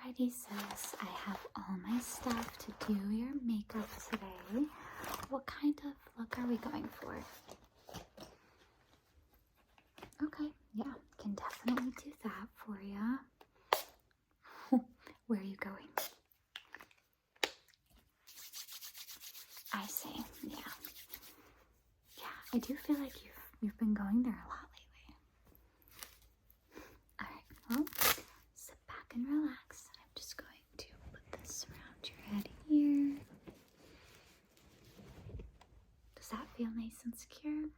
Alrighty, sis. I have all my stuff to do your makeup today. What kind of look are we going for? Okay, yeah, can definitely do that for you. Where are you going? I see, yeah. Yeah, I do feel like you've been going there a lot lately. Alright, well, sit back and relax. I'm just going to put this around your head here. Does that feel nice and secure?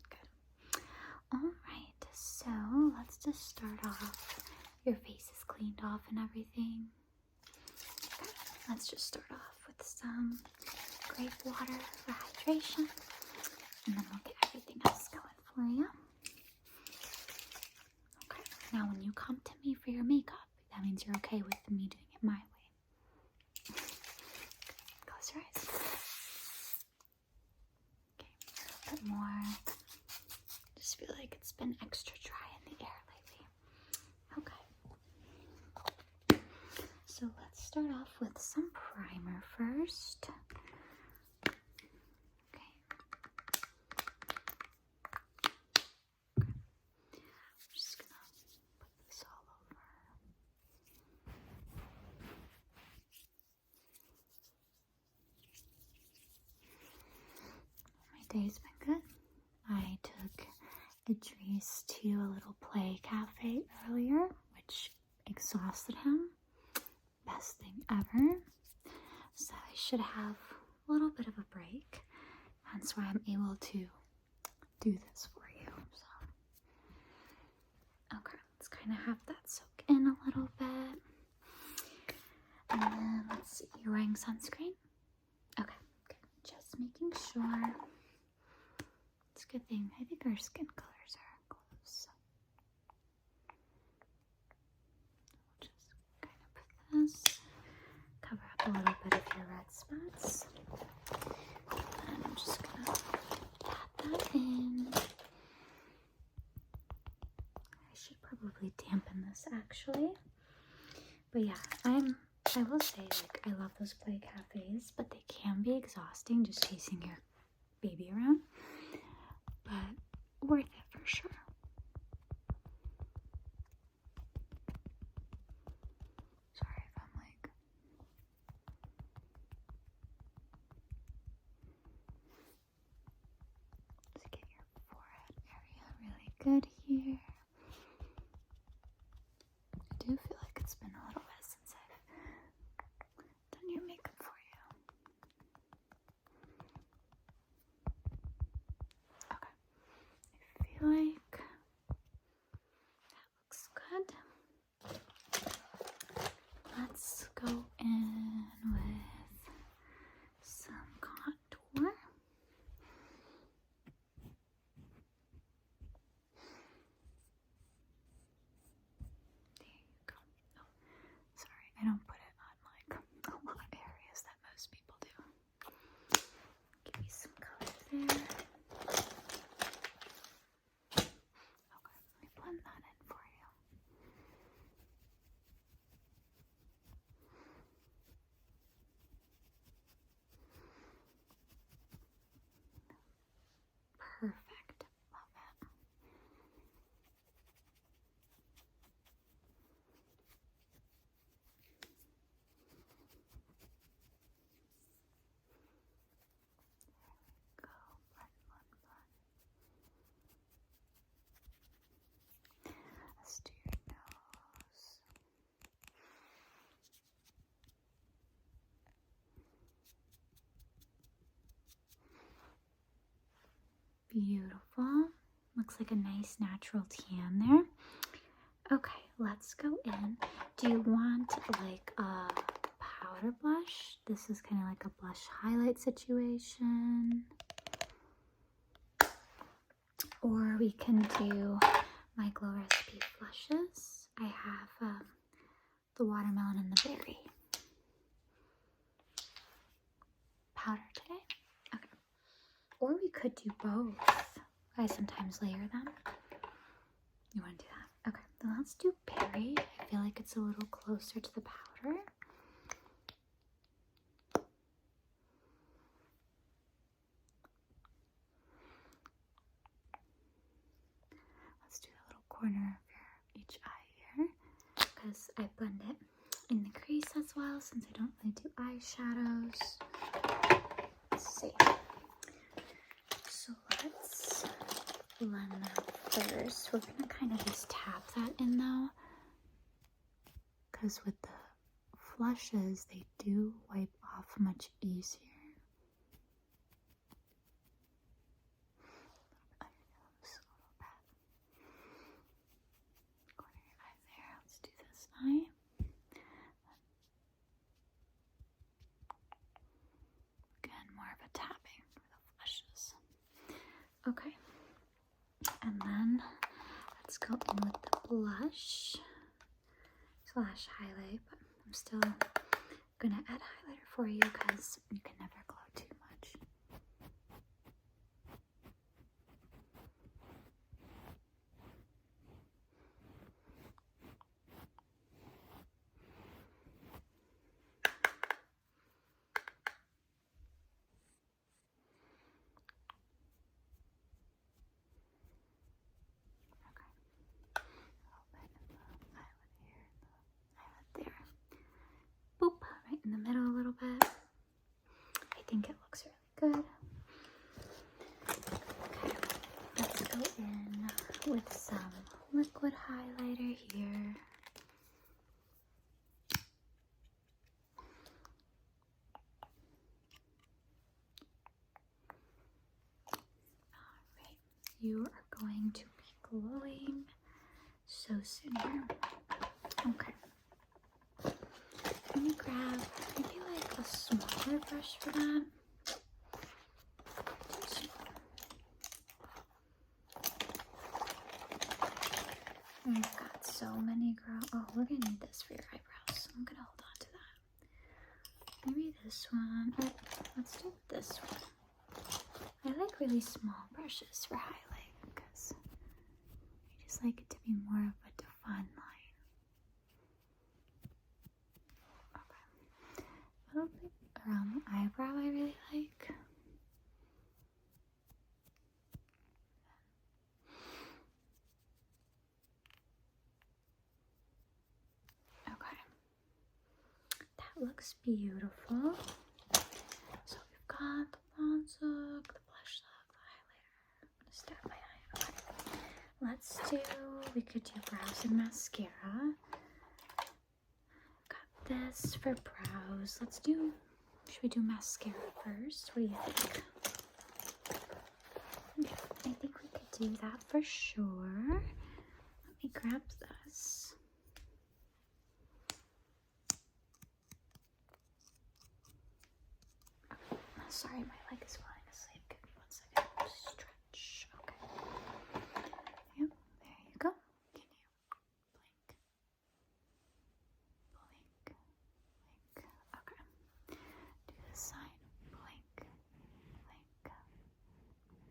Good. Alright, so let's just start off. Your face is cleaned off and everything. Okay, let's just start off with some grape water for hydration. And then we'll get everything else going for you. Okay, now when you come to me for your makeup, that means you're okay with me doing it my way. Close your eyes. Okay, a bit more. Just feel like it's been extra dry in the air lately. Okay. So let's start off with some primer first. Day's been good. I took Idris to a little play cafe earlier, which exhausted him. Best thing ever. So I should have a little bit of a break. That's why I'm able to do this for you. So, okay, let's kind of have that soak in a little bit. And then let's see, you're wearing sunscreen? Okay, good. Just making sure. It's a good thing. I think our skin colors are close. We'll just kind of put this, cover up a little bit of your red spots. And I'm just gonna pat that in. I should probably dampen this actually. But yeah, I will say, like, I love those play cafes, but they can be exhausting just chasing your baby around. But worth it for sure. Sorry if I'm like... Just get your forehead area really good here. I do feel like it's been a little bit since I've done your makeup for you. Okay. I feel like that looks good. Let's go in with some contour. There you go. Oh, sorry, I don't put it on like a lot of areas that most people do. Give you some color there. Okay, let me blend that in for you. Perfect. Love it. Go. Blend, blend, blend. Let's do your nose. Beautiful. Looks like a nice natural tan there. Okay, let's go in. Do you want like a powder blush? This is kind of like a blush highlight situation. Or we can do my Glow Recipe flushes. I have the watermelon and the berry. Powder today? Okay. Or we could do both. I sometimes layer them. You want to do that? Okay, then let's do berry. I feel like it's a little closer to the powder. Let's do the little corner of each eye here, because I blend it in the crease as well, since I don't really do eyeshadows. Let's see. So let's blend that first. We're gonna kind of just tap that in though, because with the flushes, they do wipe off much easier. Corner of your eye there. Let's do this eye. Again, more of a tapping for the flushes. Okay. And then let's go in with the blush slash highlight, but I'm still gonna add highlighter for you because you can never glow too much. Boop, right in the middle a little bit. I think it looks really good. Okay, let's go in with some liquid highlighter here. Alright, you are going to be glowing so soon here. Okay. Let me grab maybe like a smaller brush for that. I've got so many, girl. Oh, we're gonna need this for your eyebrows. So I'm gonna hold on to that. Maybe this one. Oh, let's do this one. I like really small brushes for highlight because I just like it to be more of a defined line. Okay. A little bit around the eyebrow I really like. Okay. That looks beautiful. So we've got the bronze look, the blush look, the highlighter. I'm gonna stab my eye. Okay. Let's do, we could do brows and mascara. Got this for brows. Let's do, should we do mascara first? What do you think? Yeah, I think we could do that for sure. Let me grab this. Okay. Sorry, my leg is falling asleep. Give me 1 second. Stretch. Okay. Yep, there you go. Can you blink? Blink. Blink. Okay. Do this side. Blink. Blink.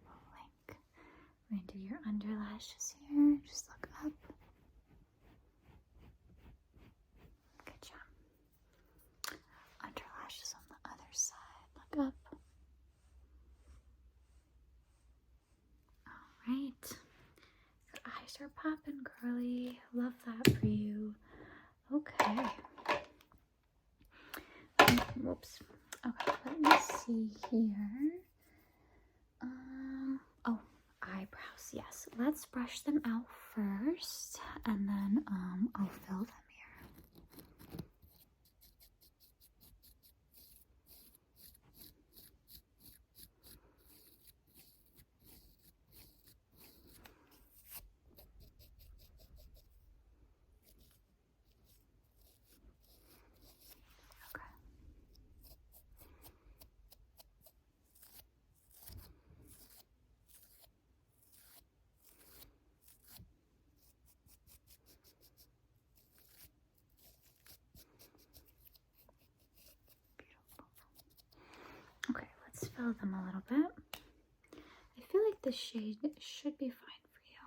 Blink. We're going to do your under lashes here. Just look up. Good job. Under lashes on the other side. Look up. Alright. Your eyes are popping, girly. Love that for you. Okay. Whoops. Okay, let me see here. Oh, eyebrows. Yes. Let's brush them out first, and then I'll fill them here. Okay. Okay, let's fill them a little bit. I feel like the shade should be fine for you.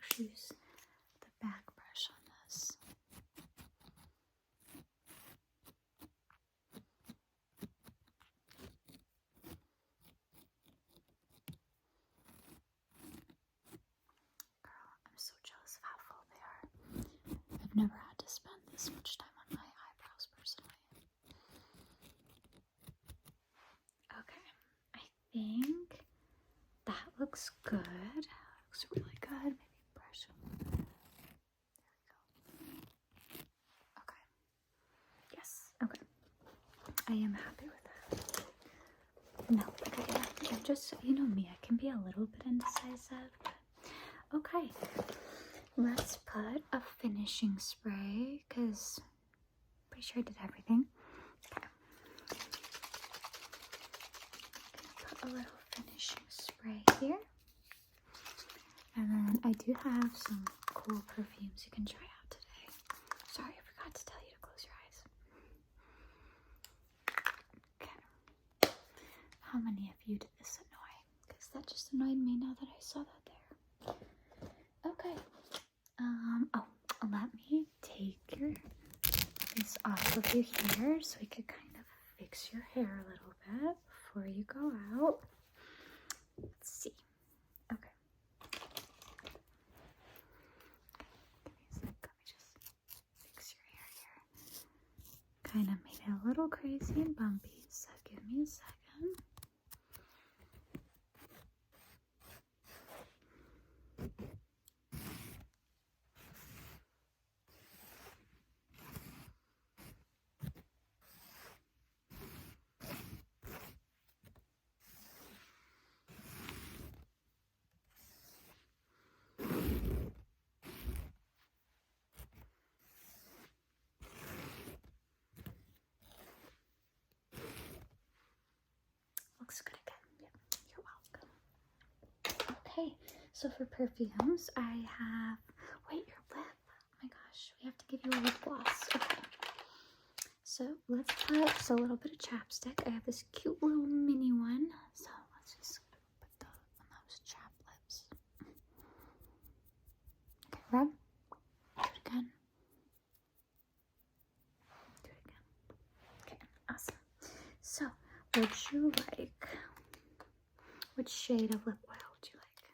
actually use the back brush on this. Girl, I'm so jealous of how full they are. I've never had to spend this much time on my eyebrows personally. Okay, I think that looks good. Looks really good. Maybe brush a little bit. There we go. Okay. Yes. Okay. I am happy with that. No, okay. I'm just, you know me, I can be a little bit indecisive. But okay. Let's put a finishing spray because I'm pretty sure I did everything. Okay. Put a little finishing spray here. And then I do have some cool perfumes you can try out today. Sorry, I forgot to tell you to close your eyes. Okay. How many of you did this annoy? Because that just annoyed me now that I saw that there. Okay. Oh, let me take this off of you here so we could kind of fix your hair a little bit before you go out. Let's see. Okay. Give me a sec. Let me just fix your hair here. Kind of made it a little crazy and bumpy, so give me a second. Looks good again. Yep, you're welcome. Okay, so for perfumes, I have. Wait, your lip. Oh my gosh, we have to give you a lip gloss. Okay. So let's put a little bit of chapstick. I have this cute little mini one. So let's just put on those chap lips. Okay, rub. Do it again. Do it again. Okay, awesome. So, would you like, which shade of lip oil would you like?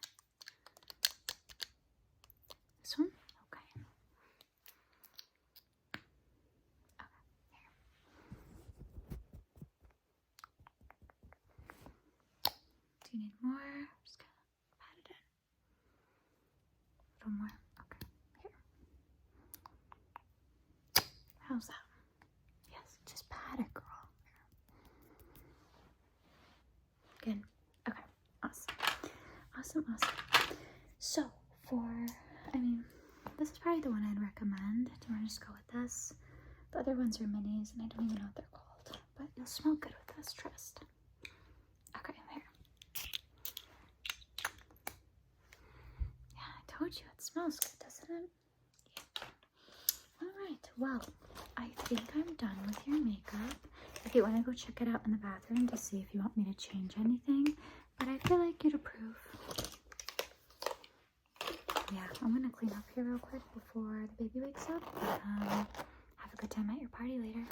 This one? Okay. Okay, here. Do you need more? Just gonna pat it in. A little more. Okay, here. How's that? Yes, just pat it, girl. Good. Okay, awesome. Awesome. So, this is probably the one I'd recommend. Do you want to just go with this? The other ones are minis, and I don't even know what they're called. But you'll smell good with this, trust. Okay, there. Yeah, I told you it smells good, doesn't it? Yeah. Alright, well, I think I'm done with your makeup. If you want to go check it out in the bathroom to see if you want me to change anything, but I feel like you'd approve. Yeah, I'm gonna clean up here real quick before the baby wakes up. Have a good time at your party later.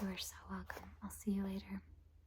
You are so welcome. I'll see you later.